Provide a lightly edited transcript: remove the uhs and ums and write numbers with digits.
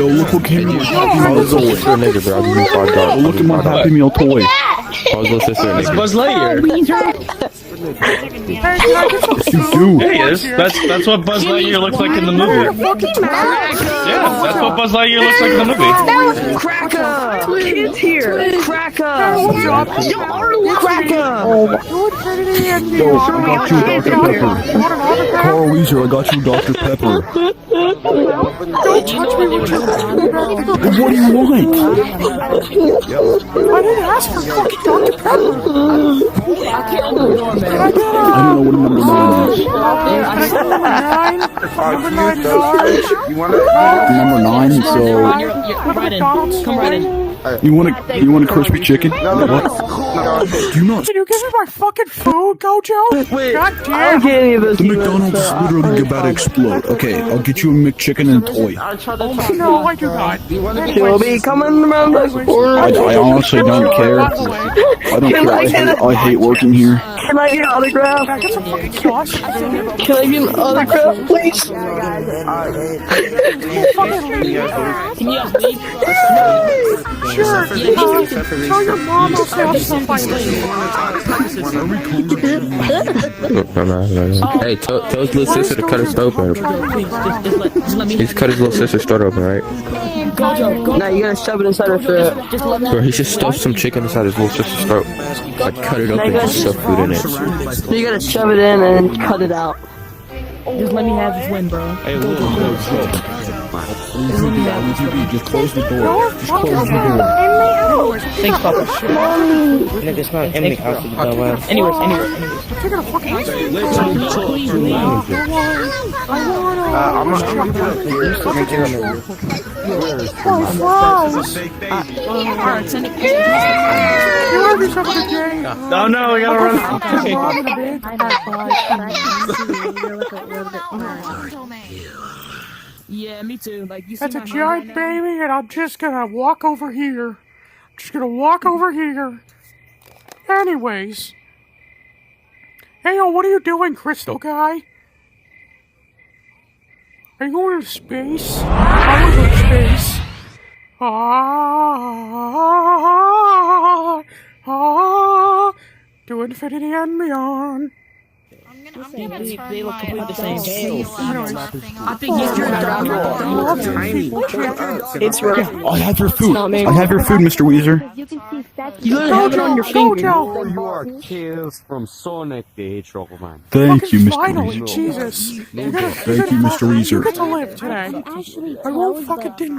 Yo, look what came in my Happy Meal toy. Sister nigga, bro. I'll give you $5. Look at my Happy Meal toy. How's little sister It's nigga? Buzz Lightyear. Yes, you do. There he is. That's what Buzz Lightyear looks like in the movie. Yeah, that's what Buzz Lightyear looks like in the movie. Cracker! Kids here! Cracker! Cracker! Yo, I got you Dr. Pepper. Carl Weezer, I got you Dr. Pepper. Don't touch me with your What do you want? I didn't ask for fucking Dr. Pepper. I don't know what number 9 is. Number 9 is orange. Number 9, so Come right in. you want a crispy chicken? What? Do you not? Can you give me my fucking food, Gojo? Wait, God I don't damn. get any of this. The McDonald's is literally about to explode. Okay, I'll get you a McChicken and a toy. No, I do not. She'll be coming around the corner. I honestly don't care. I don't care. I hate working here. Can I get an autograph? Can I get some fucking sauce? Can I get an autograph, please? Can you guys leave? Sure. Tell your mom I'll say I'll stop by later. Hey, tell his little sister to cut his throat open. He's cut his little sister's throat open, right? No, you gotta shove it inside her throat. Bro, he just stuffed some chicken inside his little sister's throat. Like, cut it open and stuff food in it. You gotta shove it in and cut it out. Just let me have this win, bro. Hey, look. Just close the door. Just close the door. Thanks, Papa. Nigga, it's not Emily house, you dumbass. Anyways. Take it a fucking Please leave. Alright, send it. You love yourself a good day. Oh no, we gotta run. Yeah, me too. Like, you see That's a my hand giant right now? baby, and I'm just gonna walk over here. Anyways. Hey, yo, what are you doing, Crystal Guy? Are you going to space? I want to go to space. To infinity and beyond. They look completely the same. I think he's your It's right. I have your food. I have your food, Mr. Weezer. You literally have it on your finger. Gojo! You are Tails from Sonic the Hedgehog, man. Thank you, Mr. Finally, Weezer. Jesus. Thank you, Mr. Weezer. You get to live today. I won't fucking deny